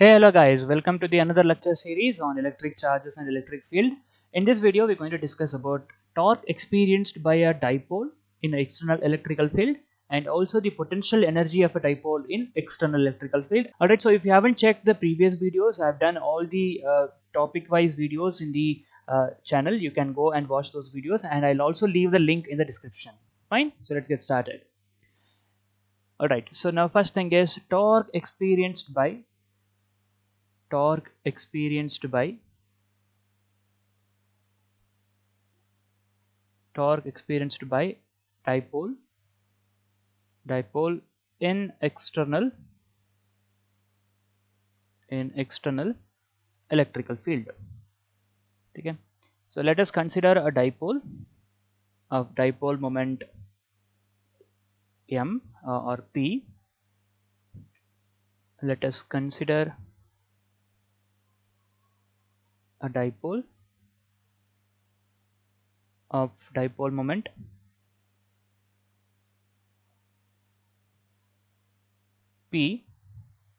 Hey, hello guys, welcome to the another lecture series on electric charges and electric field. In this video we're going to discuss about torque experienced by a dipole in external electrical field and also the potential energy of a dipole in external electrical field. Alright, so if you haven't checked the previous videos, I've done all the topic wise videos in the channel. You can go and watch those videos and I'll also leave the link in the description. Fine, so let's get started. Alright, so now first thing is torque experienced by torque experienced by dipole in external electrical field. Okay, so let us consider a dipole of dipole moment m or p. Let us consider a dipole of dipole moment p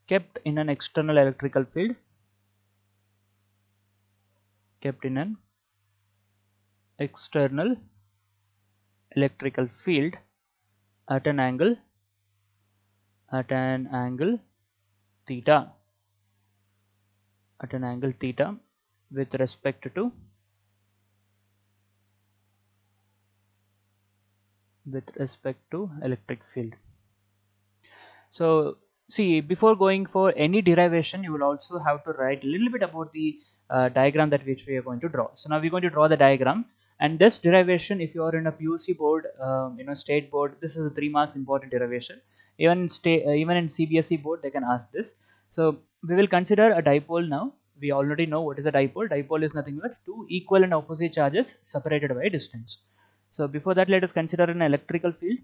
kept in an external electrical field at an angle theta with respect to electric field. So see, before going for any derivation, you will also have to write a little bit about the diagram that which we are going to draw. So now we're going to draw the diagram, and this derivation, if you are in a PUC board, state board, this is a 3 marks important derivation. Even in even in CBSE board, they can ask this. So we will consider a dipole now. We already know what is a dipole. Dipole is nothing but two equal and opposite charges separated by distance. So before that, let us consider an electrical field.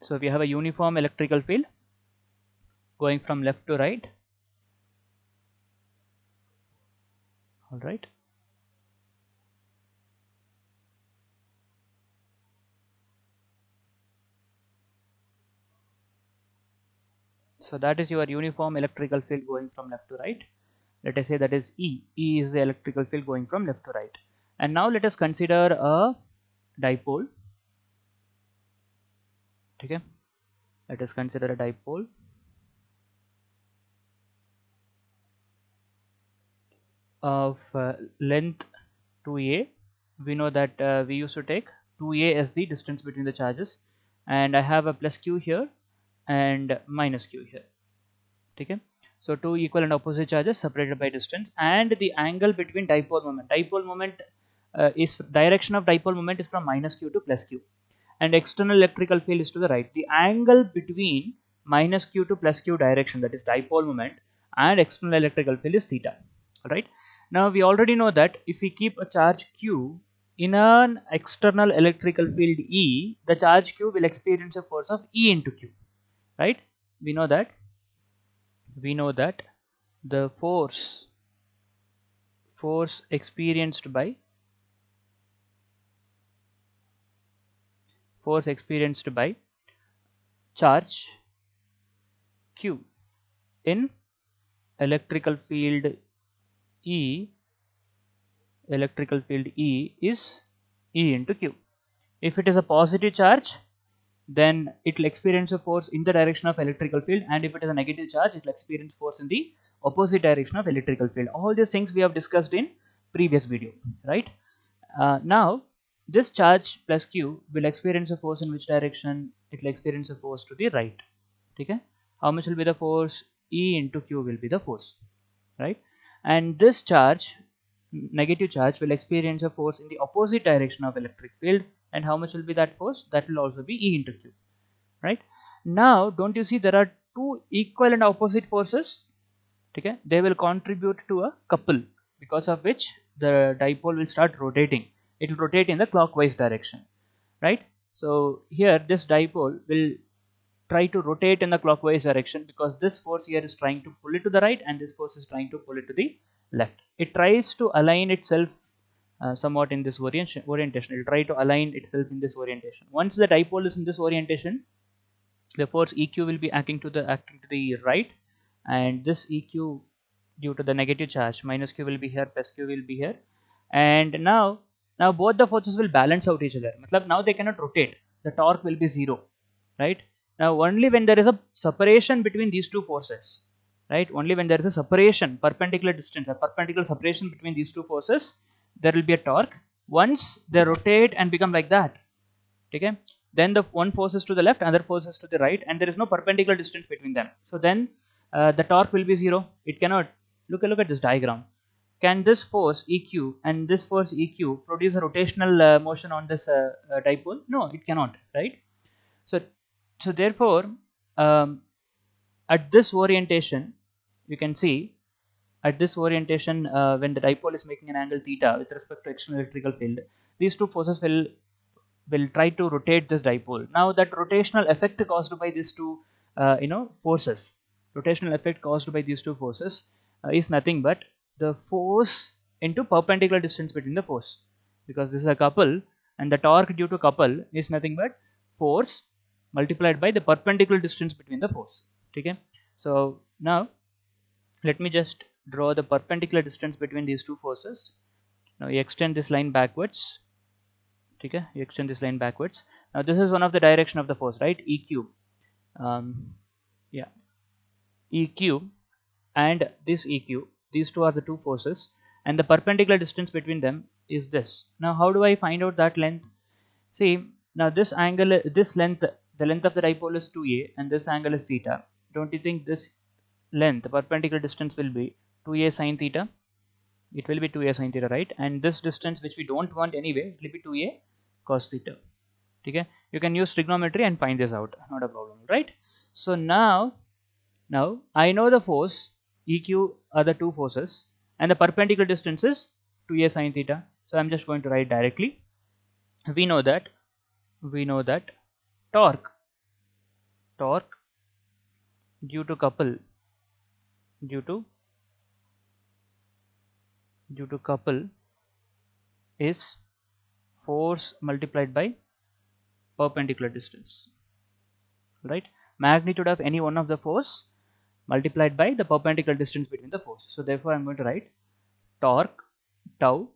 So we have a uniform electrical field going from left to right. All right. So that is your uniform electrical field going from left to right. Let us say that is E. E is the electrical field going from left to right. And now let us consider a dipole. Okay. Let us consider a dipole of length 2a. We know that we used to take 2a as the distance between the charges, and I have a plus q here and minus q here. Okay, so two equal and opposite charges separated by distance, and the angle between dipole moment is direction of dipole moment is from minus q to plus q, and external electrical field is to the right. The angle between minus q to plus q direction, that is dipole moment, and external electrical field is theta. All right, now we already know that if we keep a charge q in an external electrical field E, the charge q will experience a force of E into q, right? We know that the force experienced by charge q in electrical field E is E into q. If it is a positive charge, then it will experience a force in the direction of electrical field, and if it is a negative charge, it will experience force in the opposite direction of electrical field. All these things we have discussed in previous video, right? Now this charge plus q will experience a force in which direction? It will experience a force to the right. Okay, how much will be the force? E into q will be the force, right? And this charge, negative charge, will experience a force in the opposite direction of electric field, and how much will be that force? That will also be E into q, right? Now don't you see there are two equal and opposite forces? Okay, they will contribute to a couple, because of which the dipole will start rotating. It will rotate in the clockwise direction, right? So here this dipole will try to rotate in the clockwise direction, because this force here is trying to pull it to the right and this force is trying to pull it to the left. It tries to align itself somewhat in this orientation. It will try to align itself in this orientation. Once the dipole is in this orientation, the force EQ will be acting to the right, and this EQ due to the negative charge. Minus q will be here, plus q will be here, and now both the forces will balance out each other. Matlab now they cannot rotate. The torque will be 0, right? Now only when there is a separation between these two forces, right? Only when there is a separation, perpendicular distance, a perpendicular separation between these two forces, there will be a torque. Once they rotate and become like that, okay, then the one force is to the left, another force is to the right, and there is no perpendicular distance between them. So then the torque will be 0. It cannot. Look at this diagram. Can this force EQ and this force EQ produce a rotational motion on this dipole? No, it cannot, right? So therefore, um, at this orientation, you can see at this orientation, when the dipole is making an angle theta with respect to external electrical field, these two forces will try to rotate this dipole. Now that rotational effect caused by these two forces, rotational effect caused by these two forces is nothing but the force into perpendicular distance between the force, because this is a couple, and the torque due to couple is nothing but force multiplied by the perpendicular distance between the force. Okay, so now let me just draw the perpendicular distance between these two forces. Now you extend this line backwards. Okay, you extend this line backwards. Now this is one of the direction of the force, right? EQ, yeah, EQ and this EQ, these two are the two forces, and the perpendicular distance between them is this. Now how do I find out that length? See, now this angle, this length, the length of the dipole is 2a, and this angle is theta. Don't you think this length, the perpendicular distance, will be 2a sine theta? It will be 2a sine theta, right? And this distance, which we don't want anyway, it will be 2a cos theta. Okay, you can use trigonometry and find this out, not a problem, right? So now I know the force EQ are the two forces, and the perpendicular distance is 2a sine theta. So I'm just going to write directly. We know that torque due to couple is force multiplied by perpendicular distance, right? Magnitude of any one of the force multiplied by the perpendicular distance between the force. So therefore I'm going to write torque tau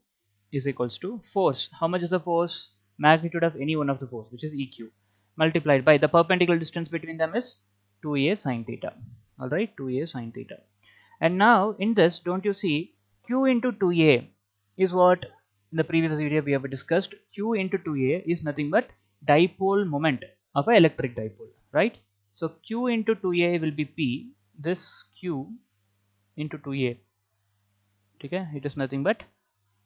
is equals to force. How much is the force? Magnitude of any one of the force, which is EQ, multiplied by the perpendicular distance between them is 2a sine theta. Alright, 2a sine theta. And now in this, don't you see, Q into 2a is what in the previous video we have discussed. Q into 2a is nothing but dipole moment of an electric dipole, right? So Q into 2a will be P, this Q into 2a, okay, it is nothing but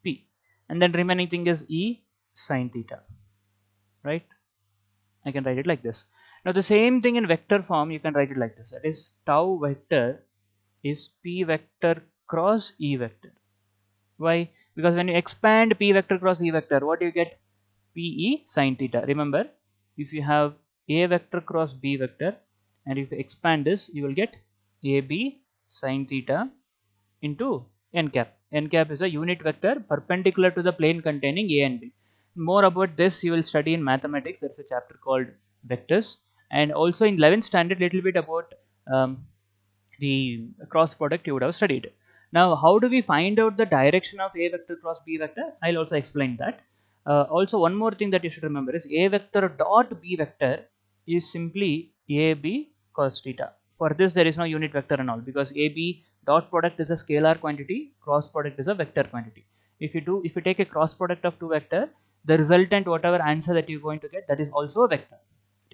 P, and then remaining thing is E sine theta, right? I can write it like this. Now the same thing in vector form, you can write it like this, that is tau vector is P vector cross E vector. Why? Because when you expand P vector cross E vector, what do you get? PE sine theta. Remember, if you have A vector cross B vector, and if you expand this, you will get AB sine theta into n cap. N cap is a unit vector perpendicular to the plane containing A and B. More about this you will study in mathematics. There is a chapter called vectors, and also in 11th standard little bit about the cross product you would have studied. Now how do we find out the direction of A vector cross B vector? I'll also explain that. Also one more thing that you should remember is A vector dot B vector is simply AB cos theta. For this there is no unit vector and all, because AB dot product is a scalar quantity, cross product is a vector quantity. If you take a cross product of two vector, the resultant whatever answer that you're going to get, that is also a vector.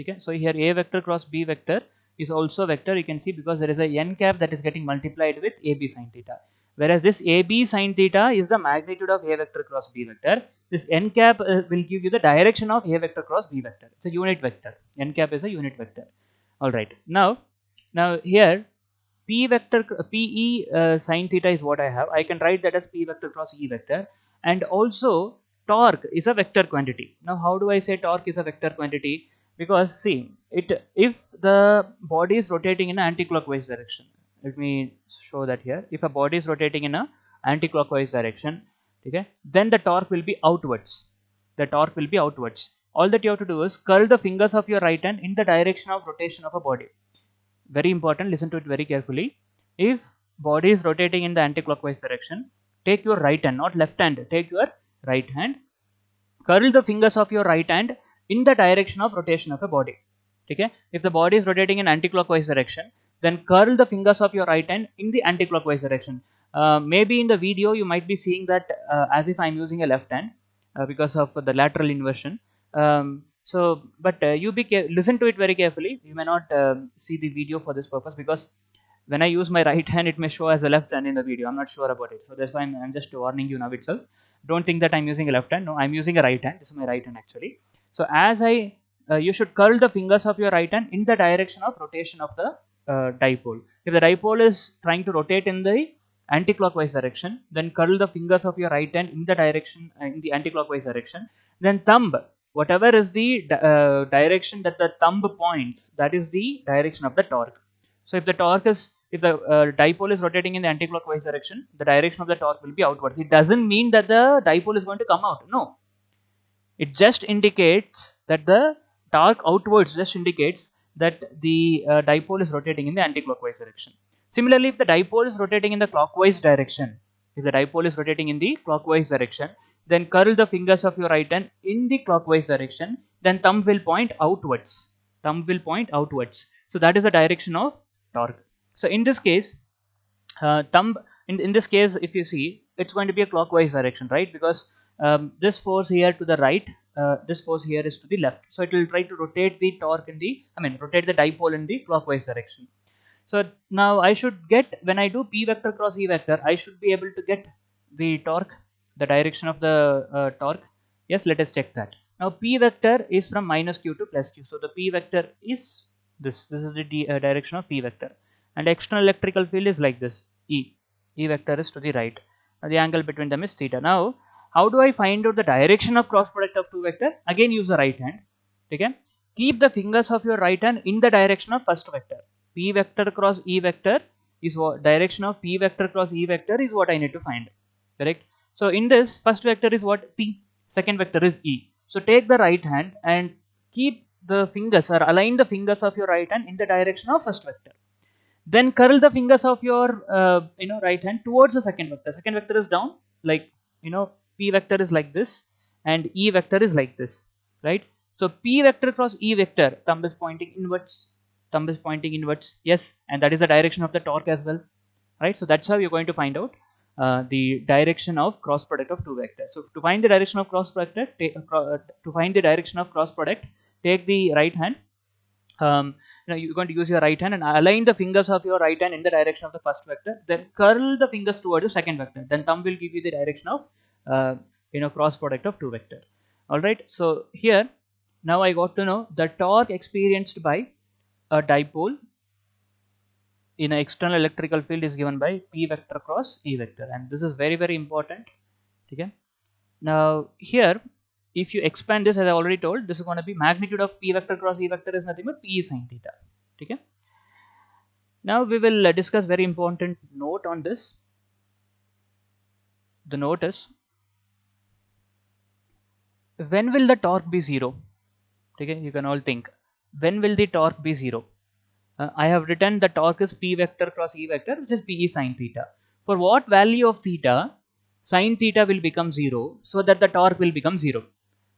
Okay, so here A vector cross B vector is also a vector, you can see, because there is a n cap that is getting multiplied with AB sine theta, whereas this AB sine theta is the magnitude of A vector cross B vector. This n cap will give you the direction of A vector cross B vector. It's a unit vector. N cap is a unit vector. All right, now here P vector PE sine theta is what I have. I can write that as P vector cross E vector, and also torque is a vector quantity. Now how do I say torque is a vector quantity? Because see, if the body is rotating in an anti-clockwise direction, let me show that here. If a body is rotating in a anti-clockwise direction, okay, then the torque will be outwards. The torque will be outwards. All that you have to do is curl the fingers of your right hand in the direction of rotation of a body. Very important, listen to it very carefully. If body is rotating in the anti-clockwise direction, take your right hand, not left hand, take your right hand, curl the fingers of your right hand in the direction of rotation of a body. Okay, if the body is rotating in anti-clockwise direction, then curl the fingers of your right hand in the anti-clockwise direction. Maybe in the video you might be seeing that as if I'm using a left hand because of the lateral inversion. But you listen to it very carefully. You may not see the video for this purpose, because when I use my right hand, it may show as a left hand in the video. I'm not sure about it, so that's why I'm just warning you now itself. Don't think that I'm using a left hand. No, I'm using a right hand. This is my right hand actually. So as you should curl the fingers of your right hand in the direction of rotation of the dipole. If the dipole is trying to rotate in the anti-clockwise direction, then curl the fingers of your right hand in the direction in the anti-clockwise direction. Then thumb, whatever is the direction that the thumb points, that is the direction of the torque. So if the dipole is rotating in the anti-clockwise direction, the direction of the torque will be outwards. It doesn't mean that the dipole is going to come out. No, it just indicates that the torque outwards just indicates that the dipole is rotating in the anti-clockwise direction. Similarly, if the dipole is rotating in the clockwise direction, then curl the fingers of your right hand in the clockwise direction, then thumb will point outwards. So that is the direction of torque. So in this case, in this case, if you see, it's going to be a clockwise direction, right? Because this force here to the right, this force here is to the left, so it will try to rotate the torque rotate the dipole in the clockwise direction. So now I should get, when I do P vector cross E vector, I should be able to get the torque, the direction of the torque. Yes, let us check that. Now P vector is from minus q to plus q, so the P vector is this is the direction of P vector, and external electrical field is like this, E vector is to the right. Now the angle between them is theta. Now how do I find out the direction of cross product of two vector? Again use the right hand. Okay, keep the fingers of your right hand in the direction of first vector. P vector cross E vector is what direction of P vector cross E vector is what I need to find. Correct. So in this, first vector is what? P. Second vector is E. So take the right hand and keep the fingers, or align the fingers of your right hand in the direction of first vector. Then curl the fingers of your right hand towards the second vector. Second vector is down, like P vector is like this and E vector is like this, right? So P vector cross E vector, thumb is pointing inwards. Yes, and that is the direction of the torque as well, right? So that's how you're going to find out the direction of cross product of two vectors. So to find the direction of cross product, take the right hand. You're going to use your right hand and align the fingers of your right hand in the direction of the first vector. Then curl the fingers towards the second vector. Then thumb will give you the direction of cross product of two vector. All right. So here now I got to know the torque experienced by a dipole in an external electrical field is given by P vector cross E vector, and this is very, very important. Okay. Now here, if you expand this, as I already told, this is going to be magnitude of P vector cross E vector is nothing but P sine theta. Okay. Now we will discuss very important note on this. The note is, when will the torque be zero? Okay, you can all think, when will the torque be zero? I have written the torque is P vector cross E vector, which is P sine theta. For what value of theta, sine theta will become 0, so that the torque will become 0.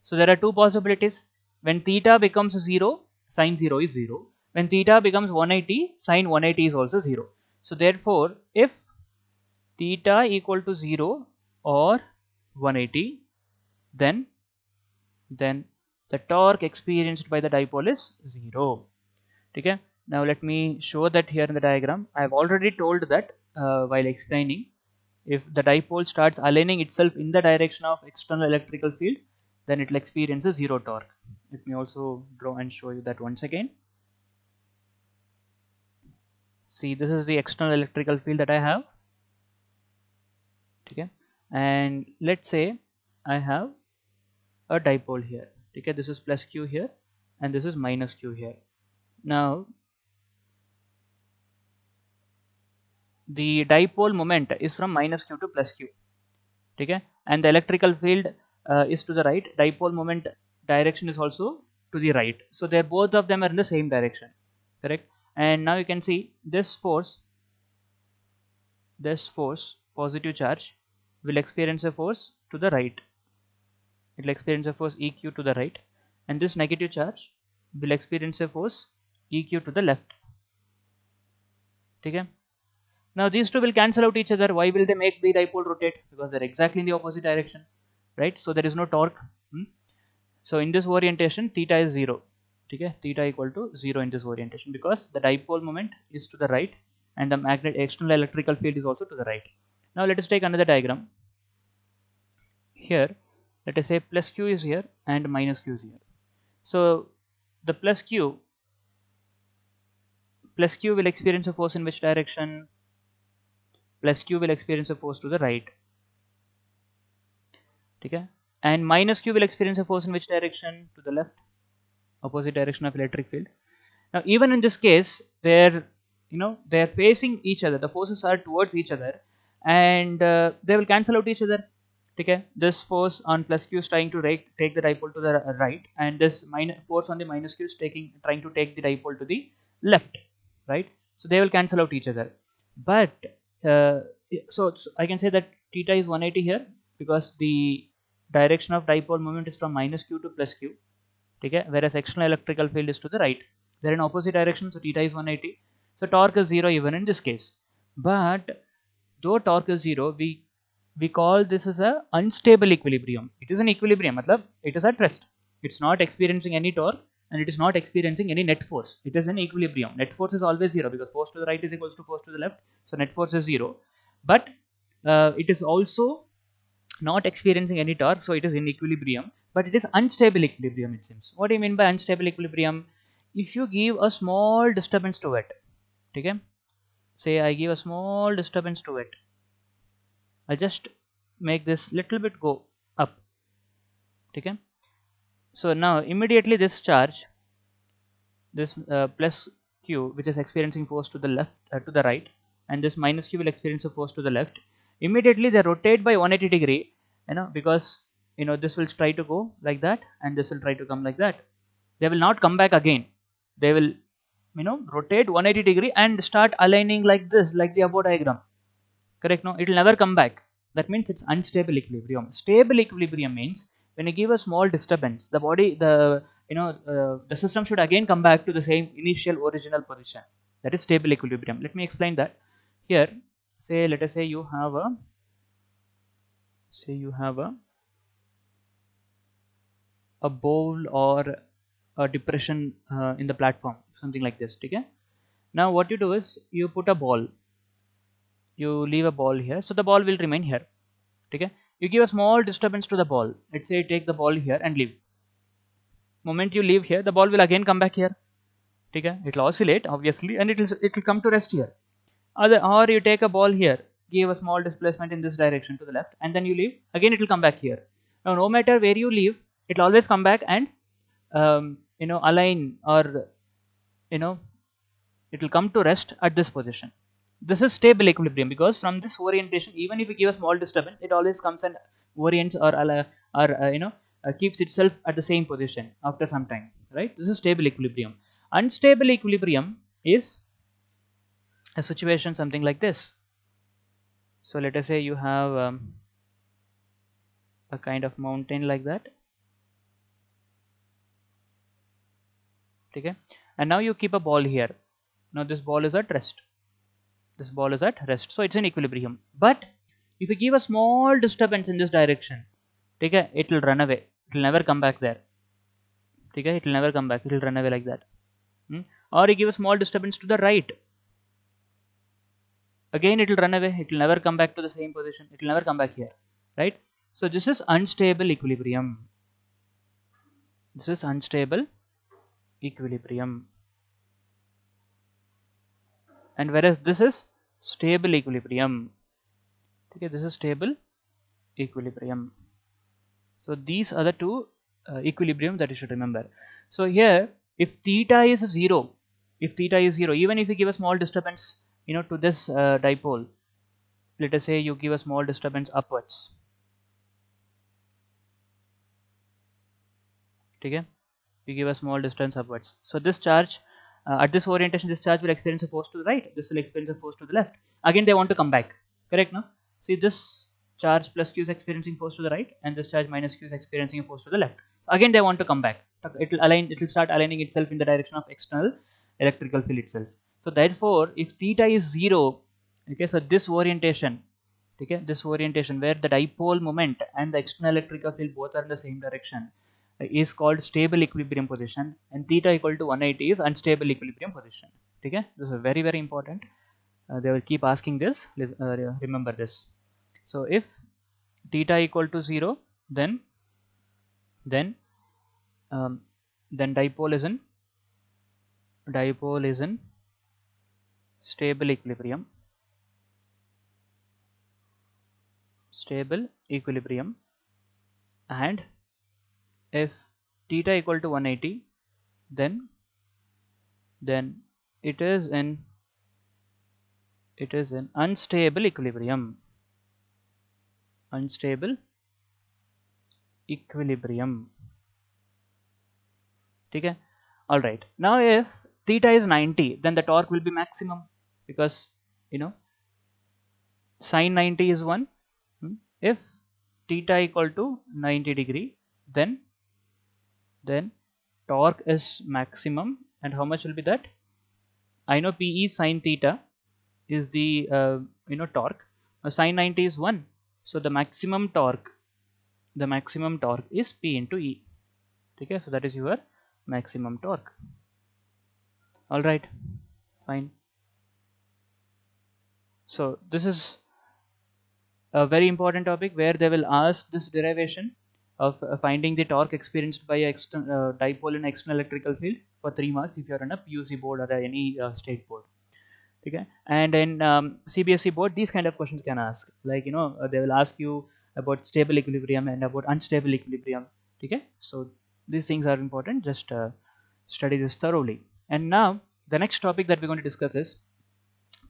So there are two possibilities. When theta becomes 0, sine 0 is 0. When theta becomes 180, sine 180 is also 0. So therefore, if theta equal to 0 or 180, then the torque experienced by the dipole is 0. Okay. Now let me show that here in the diagram. I have already told that while explaining, if the dipole starts aligning itself in the direction of external electrical field, then it will experience a zero torque. Let me also draw and show you that once again. See, this is the external electrical field that I have. Okay, and let's say I have a dipole here. Okay, this is plus q here and this is minus q here. Now the dipole moment is from minus q to plus q. Okay, and the electrical field is to the right. Dipole moment direction is also to the right, so they both of them are in the same direction. Correct. And now you can see this force this force, positive charge, will experience a force to the right. It will experience a force eq to the right, and this negative charge will experience a force eq to the left. Okay. Now these two will cancel out each other. Why will they make the dipole rotate? Because they're exactly in the opposite direction, right? So there is no torque. So in this orientation, theta is 0. Okay, theta equal to 0 in this orientation, because the dipole moment is to the right and the magnet external electrical field is also to the right. Now let us take another diagram. Here, let us say plus q is here and minus q is here. So the plus q will experience a force in which direction? Plus q will experience a force to the right. Okay, and minus q will experience a force in which direction? To the left, opposite direction of electric field. Now even in this case, they're facing each other, the forces are towards each other, and they will cancel out each other. Okay, this force on plus q is trying to take the dipole to the right, and this force on the minus q is trying to take the dipole to the left, right? So they will cancel out each other. But uh, so I can say that theta is 180 here, because the direction of dipole moment is from minus q to plus q. Okay, whereas external electrical field is to the right. They're in opposite directions, so theta is 180. So torque is 0 even in this case. But though torque is 0, we call this as a unstable equilibrium. It is an equilibrium, matlab it is at rest. It's not experiencing any torque and it is not experiencing any net force. It is an equilibrium. Net force is always 0, because force to the right is equals to force to the left. So net force is 0. But it is also not experiencing any torque, so it is in equilibrium, but it is unstable equilibrium, it seems. What do you mean by unstable equilibrium? If you give a small disturbance to it, okay, say I give a small disturbance to it, I'll just make this little bit go up, okay. So now immediately this charge, this plus q, which is experiencing force to the left, to the right, and this minus q will experience a force to the left. Immediately they rotate by 180 degree, because this will try to go like that and this will try to come like that. They will not come back again. They will rotate 180 degree and start aligning like this, like the above diagram. Correct? No, it will never come back. That means it's unstable equilibrium. Stable equilibrium means when you give a small disturbance, the body, the system should again come back to the same initial original position. That is stable equilibrium. Let me explain that. Here, let us say you have a bowl or a depression in the platform, something like this. Okay. Now what you do is you put a ball. You leave a ball here, so the ball will remain here. Okay. You give a small disturbance to the ball. Let's say you take the ball here and leave. Moment you leave here, the ball will again come back here. Okay. It will oscillate obviously, and it will come to rest here. Or you take a ball here, give a small displacement in this direction to the left, and then you leave. Again, it will come back here. Now, no matter where you leave, it will always come back and align, or it will come to rest at this position. This is stable equilibrium, because from this orientation, even if you give a small disturbance, it always comes and orients or keeps itself at the same position after some time, right? This is stable equilibrium. Unstable equilibrium is a situation something like this. So let us say you have a kind of mountain like that. Okay, and now you keep a ball here. Now this ball is at rest. This ball is at rest, so it's in equilibrium. But if you give a small disturbance in this direction, okay, it will run away. It will never come back there. Okay, it will never come back. It will run away like that. Or you give a small disturbance to the right. Again, it will run away. It will never come back to the same position. It will never come back here, right? So this is unstable equilibrium. This is unstable equilibrium. And whereas this is stable equilibrium. Okay, this is stable equilibrium. So these are the two equilibrium that you should remember. So here, if theta is 0, even if you give a small disturbance, to this dipole, let us say you give a small disturbance upwards. Okay, you give a small distance upwards. So this charge, at this orientation, this charge will experience a force to the right. This will experience a force to the left. Again, they want to come back. correct? Now see, this charge plus q is experiencing force to the right, and this charge minus q is experiencing a force to the left. So again they want to come back. It will start aligning itself in the direction of external electrical field itself. So therefore if theta is 0, okay, so this orientation, okay, this orientation where the dipole moment and the external electrical field both are in the same direction is called stable equilibrium position, and theta equal to 180 is unstable equilibrium position. Okay, this is very very important. They will keep asking this. Remember this. So if theta equal to 0, then then um, then dipole is in stable equilibrium, and if theta equal to 180, then it is in unstable equilibrium. Okay, all right. Now if theta is 90, then the torque will be maximum, because you know sine 90 is 1. If theta equal to 90 degree, then torque is maximum, and how much will be that? I know PE sine theta is the torque. Sine 90 is 1, so the maximum torque is P into E. Okay, so that is your maximum torque. All right, fine. So this is a very important topic where they will ask this derivation of finding the torque experienced by a dipole in external electrical field for 3 marks if you are on a PUC board or any state board. Okay, and in CBSE board these kind of questions can ask, like they will ask you about stable equilibrium and about unstable equilibrium. Okay, so these things are important. Just study this thoroughly. And now the next topic that we're going to discuss is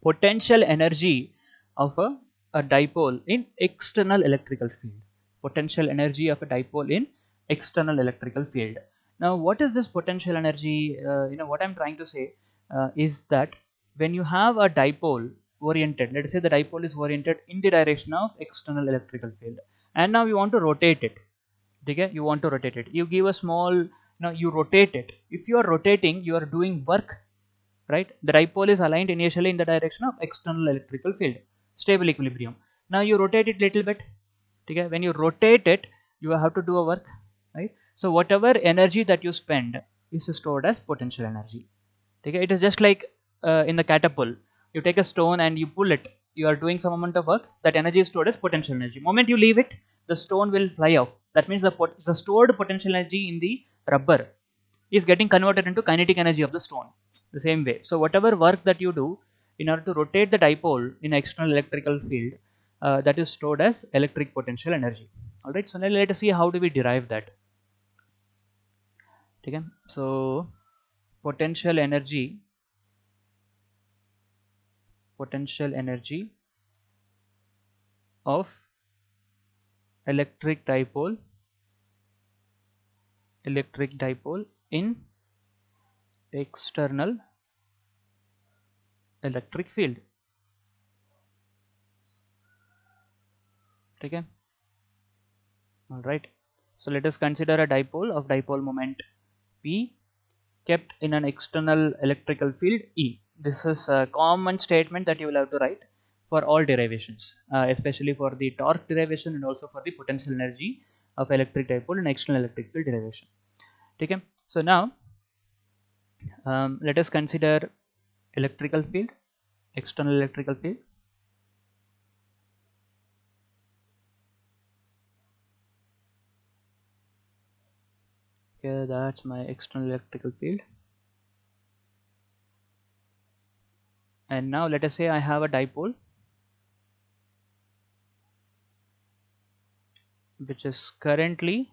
potential energy of a dipole in external electrical field. Potential energy of a dipole in external electrical field. Now what is this potential energy? What I'm trying to say is that when you have a dipole oriented, let's say the dipole is oriented in the direction of external electrical field, and now you want to rotate it. Okay, you want to rotate it, you give a small, you rotate it. If you are rotating, you are doing work, right? The dipole is aligned initially in the direction of external electrical field, stable equilibrium. Now you rotate it little bit. Okay, when you rotate it, you have to do a work, right? So whatever energy that you spend is stored as potential energy. Okay, it is just like in the catapult, you take a stone and you pull it, you are doing some amount of work, that energy is stored as potential energy. Moment you leave it, the stone will fly off. That means the stored potential energy in the rubber is getting converted into kinetic energy of the stone, the same way. So whatever work that you do in order to rotate the dipole in external electrical field, that is stored as electric potential energy. All right, so now let us see how do we derive that. Okay, so potential energy of electric dipole in external electric field. Okay, all right, so let us consider a dipole of dipole moment P kept in an external electrical field E. This is a common statement that you will have to write for all derivations, especially for the torque derivation and also for the potential energy of electric dipole in external electric field derivation. Okay, so now let us consider electrical field, external electrical field. Okay, that's my external electrical field. And now let us say I have a dipole which is currently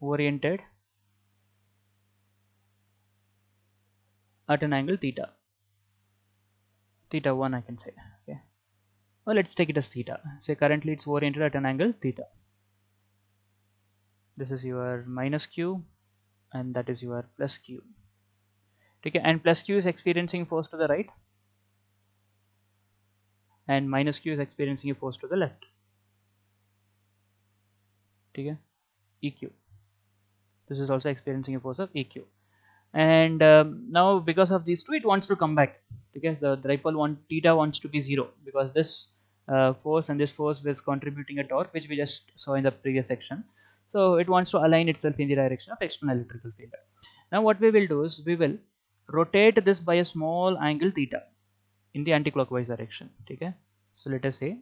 oriented at an angle theta 1, I can say. Okay, well, let's take it as theta. Say currently it's oriented at an angle theta. This is your minus q and that is your plus q. Okay, and plus q is experiencing force to the right. and minus q is experiencing a force to the left. Okay, EQ. This is also experiencing a force of EQ. And now because of these two, it wants to come back. Okay, the dipole theta wants to be 0 because this force and this force was contributing a torque, which we just saw in the previous section. So it wants to align itself in the direction of external electrical field. Now what we will do is we will rotate this by a small angle theta in the anticlockwise direction. Okay, so let us say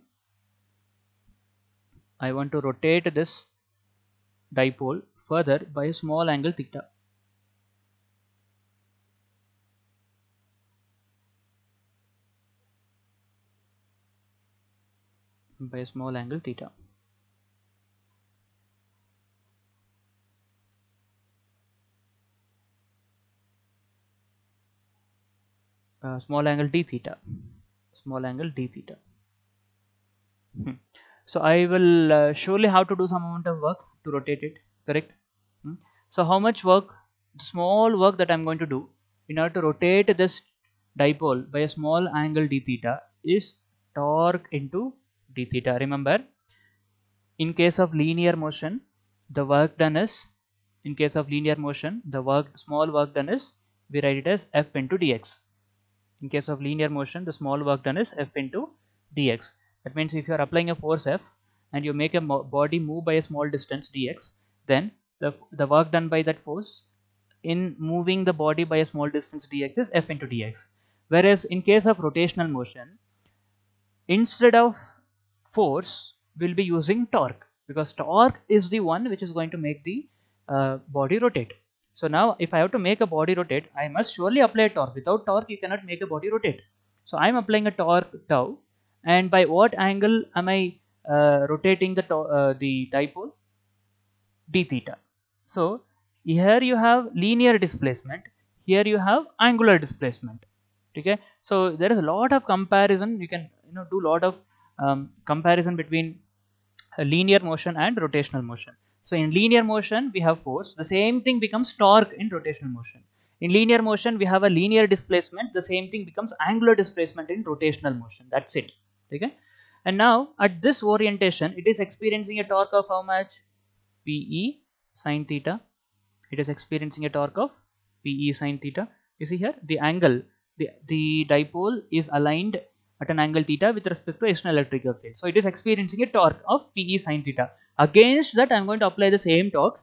I want to rotate this dipole further by a small angle theta. By a small angle theta. Small angle d theta. Small angle d theta. So I will surely have to do some amount of work to rotate it, correct? So how much work, the small work that I'm going to do in order to rotate this dipole by a small angle d theta is torque into d theta. Remember, in case of linear motion, the work done is, in case of linear motion, the small work done is, we write it as F into dx. In case of linear motion, the small work done is F into dx. That means if you are applying a force F and you make a body move by a small distance dx, then the work done by that force in moving the body by a small distance dx is F into dx. Whereas in case of rotational motion, instead of force, we'll be using torque, because torque is the one which is going to make the body rotate. So now if I have to make a body rotate, I must surely apply torque. Without torque, you cannot make a body rotate. So I'm applying a torque tau, and by what angle am I rotating the dipole? D theta. So here you have linear displacement, here you have angular displacement. Okay, so there is a lot of comparison. You can do a lot of comparison between linear motion and rotational motion. So in linear motion we have force, the same thing becomes torque in rotational motion. In linear motion we have a linear displacement, the same thing becomes angular displacement in rotational motion. That's it. Okay, and now at this orientation it is experiencing a torque of how much? Pe sine theta. It is experiencing a torque of Pe sine theta. You see here the angle, the dipole is aligned at an angle theta with respect to external electrical field. So it is experiencing a torque of Pe sine theta. Against that I am going to apply the same torque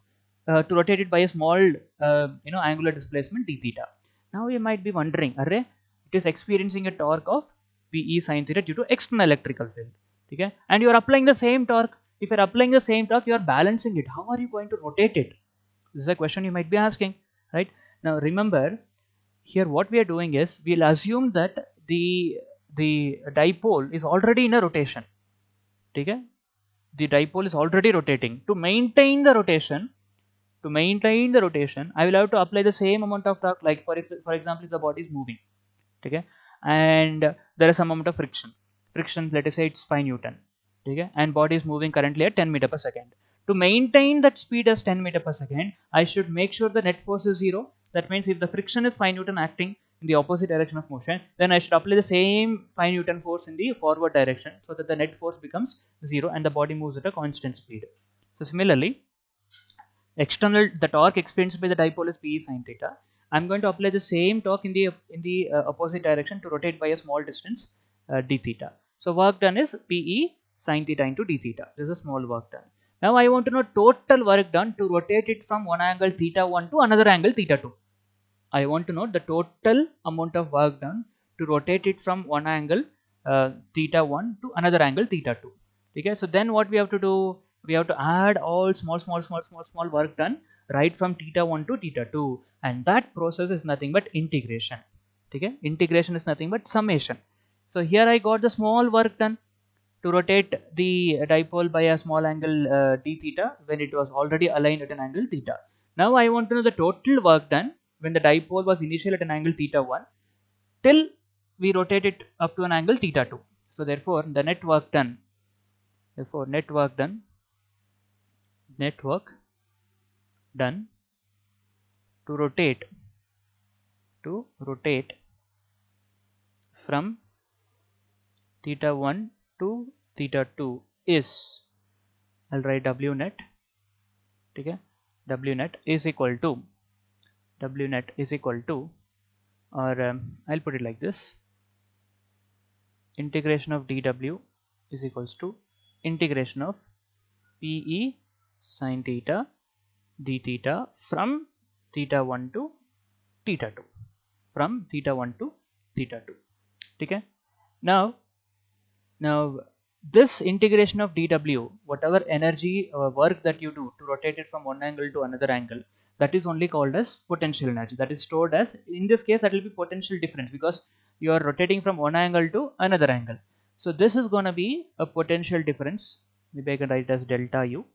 to rotate it by a small angular displacement d theta. Now you might be wondering, array, it is experiencing a torque of Pe sine theta due to external electrical field. Okay, and you are applying the same torque. If you are applying the same torque, you are balancing it. How are you going to rotate it? This is a question you might be asking, right? Now remember, here what we are doing is we'll assume that the dipole is already in a rotation. Okay, the dipole is already rotating. To maintain the rotation, I will have to apply the same amount of torque. Like for example, if the body is moving, okay, and there is some amount of friction, let us say it's 5 Newton, okay, and body is moving currently at 10 meter per second. To maintain that speed as 10 meter per second, I should make sure the net force is 0. That means if the friction is 5 Newton acting in the opposite direction of motion, then I should apply the same 5 Newton force in the forward direction, so that the net force becomes 0 and the body moves at a constant speed. So similarly, the torque experienced by the dipole is Pe sine theta. I'm going to apply the same torque in the opposite direction to rotate by a small distance d theta. So work done is Pe sine theta into d theta. This is a small work done. Now I want to know total work done to rotate it from one angle theta 1 to another angle theta 2. I want to know the total amount of work done to rotate it from one angle theta 1 to another angle theta 2. Okay, so then what we have to do? We have to add all small work done right from theta 1 to theta 2, and that process is nothing but integration. Okay, integration is nothing but summation. So here I got the small work done to rotate the dipole by a small angle d theta when it was already aligned at an angle theta. Now I want to know the total work done when the dipole was initially at an angle theta 1 till we rotate it up to an angle theta 2. So therefore the net work done, net work done to rotate from theta 1 to theta 2 is, I'll write W net, okay? W net is equal to, W net is equal to, or I'll put it like this, integration of dW is equals to integration of PE sine theta d theta from theta 1 to theta 2, from theta 1 to theta 2. Okay? Now this integration of dW, whatever energy work that you do to rotate it from one angle to another angle, that is only called as potential energy. That is stored as, in this case, that will be potential difference, because you are rotating from one angle to another angle. So this is going to be a potential difference. Maybe I can write it as delta U,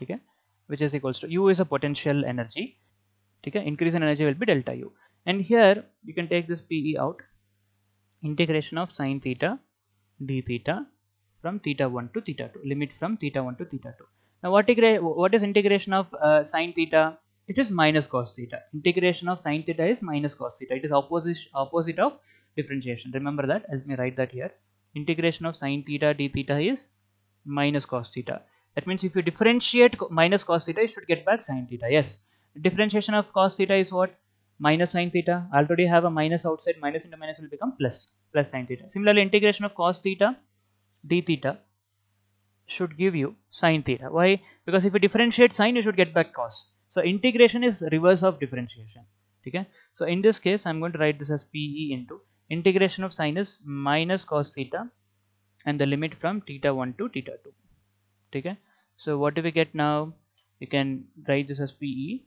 okay, which is equals to, U is a potential energy, okay, increase in energy will be delta U. And here you can take this PE out, integration of sine theta d theta from theta 1 to theta 2, limit from theta 1 to theta 2. Now what is integration of sine theta? It is minus cos theta. Integration of sine theta is minus cos theta. It is opposite of differentiation. Remember that. Let me write that here. Integration of sine theta d theta is minus cos theta. That means if you differentiate minus cos theta, you should get back sine theta. Yes. Differentiation of cos theta is what? Minus sine theta. I already have a minus outside. Minus into minus will become plus sine theta. Similarly, integration of cos theta d theta should give you sine theta. Why? Because if you differentiate sine, you should get back cos. So integration is reverse of differentiation. Okay? So in this case, I'm going to write this as PE into integration of sine is minus cos theta and the limit from theta 1 to theta 2. Okay? So what do we get now? You can write this as PE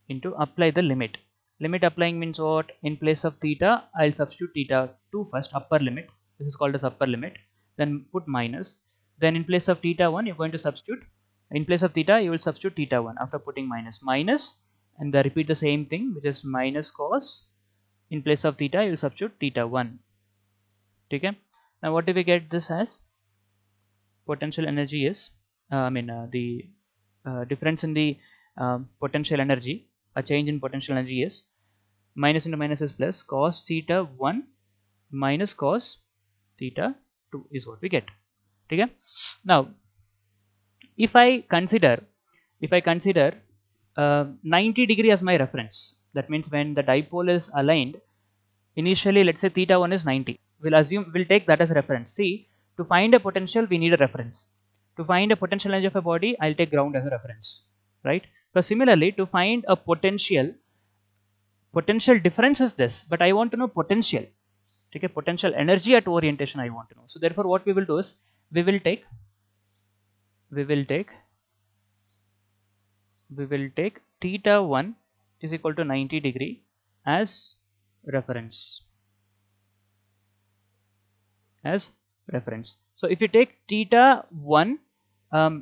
into apply the limit. Limit applying means what? In place of theta, I'll substitute theta 2 first, upper limit. This is called as upper limit. Then put minus. Then in place of theta 1, you're going to substitute. In place of theta, you will substitute theta 1 after putting minus. Minus, and then repeat the same thing, which is minus cos. In place of theta, you will substitute theta 1. Okay? Now what do we get this as? Potential energy is, the difference in the potential energy, a change in potential energy is minus into minus is plus, cos theta 1 minus cos theta 2 is what we get. Okay? Now if I consider 90 degree as my reference, that means when the dipole is aligned, initially let's say theta 1 is 90, we'll take that as reference. See, to find a potential we need a reference. To find a potential energy of a body, I'll take ground as a reference, right? So similarly, to find a potential difference is this, but I want to know potential. Okay, potential energy at orientation I want to know. So therefore what we will do is we will take theta 1 is equal to 90 degree as reference. So if you take theta 1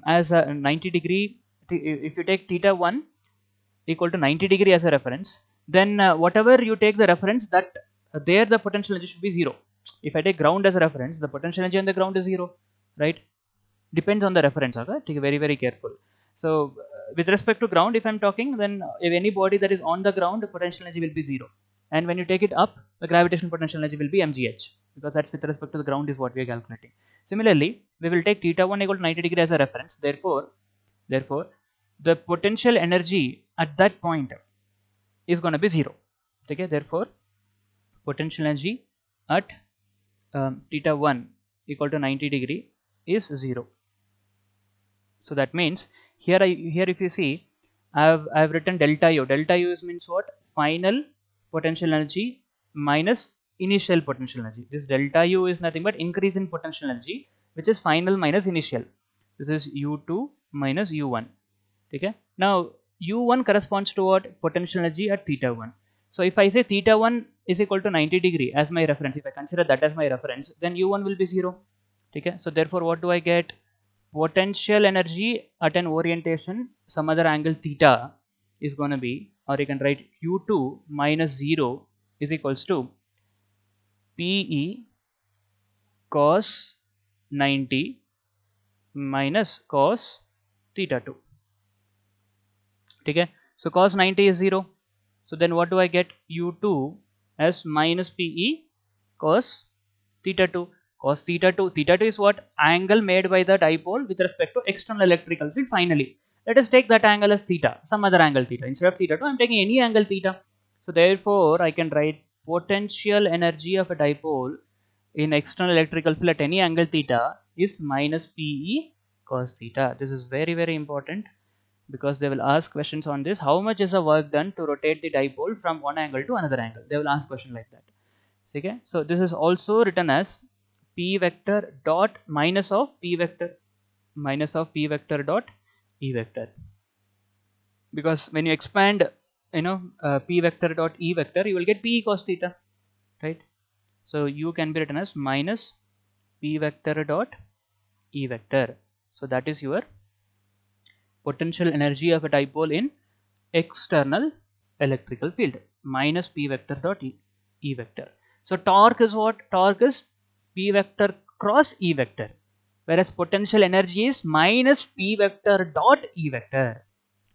as a 90 degree, if you take theta 1 equal to 90 degree as a reference, then whatever you take the reference, that there the potential energy should be 0. If I take ground as a reference, the potential energy on the ground is 0, right? Depends on the reference. Okay, take very careful. So with respect to ground, if I'm talking, then if any body that is on the ground, the potential energy will be 0, and when you take it up, the gravitational potential energy will be mgh, because that's with respect to the ground is what we are calculating. Similarly, we will take theta 1 equal to 90 degree as a reference. Therefore the potential energy at that point is going to be 0. Okay, therefore potential energy at theta 1 equal to 90 degree is 0. So that means here if you see, I've written delta U. Delta U means what? Final potential energy minus initial potential energy. This delta U is nothing but increase in potential energy, which is final minus initial. This is U2 minus U1. Okay. Now U1 corresponds to what? Potential energy at theta 1. So if I say theta 1 is equal to 90 degree as my reference, if I consider that as my reference, then U1 will be 0. Okay. So therefore what do I get? Potential energy at an orientation some other angle theta is going to be, or you can write U2 minus 0 is equals to PE cos 90 minus cos theta 2. Okay, so cos 90 is 0. So then what do I get? U2 as minus PE cos theta 2. cos theta 2. Theta 2 is what? Angle made by the dipole with respect to external electrical field. Finally, let us take that angle as theta, some other angle theta. Instead of theta 2, I am taking any angle theta. So therefore, I can write potential energy of a dipole in external electrical field at any angle theta is minus PE cos theta. This is very, very important, because they will ask questions on this. How much is the work done to rotate the dipole from one angle to another angle? They will ask question like that. Okay, so this is also written as P vector dot minus of P vector dot E vector, because when you expand P vector dot E vector, you will get P cos theta, right? So you can be written as minus P vector dot E vector. So that is your potential energy of a dipole in external electrical field, minus P vector dot E vector. So torque is what? Torque is P vector cross E vector, whereas potential energy is minus P vector dot E vector.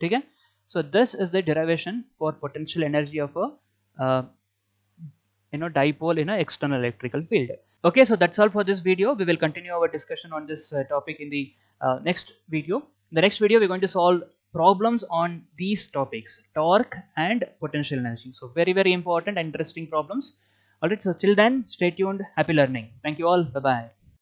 Okay? So this is the derivation for potential energy of a dipole in an external electrical field. Okay, so that's all for this video. We will continue our discussion on this topic in the next video. The next video we're going to solve problems on these topics, torque and potential energy. So very, very important and interesting problems. Alright, so till then, stay tuned. Happy learning. Thank you all. Bye bye.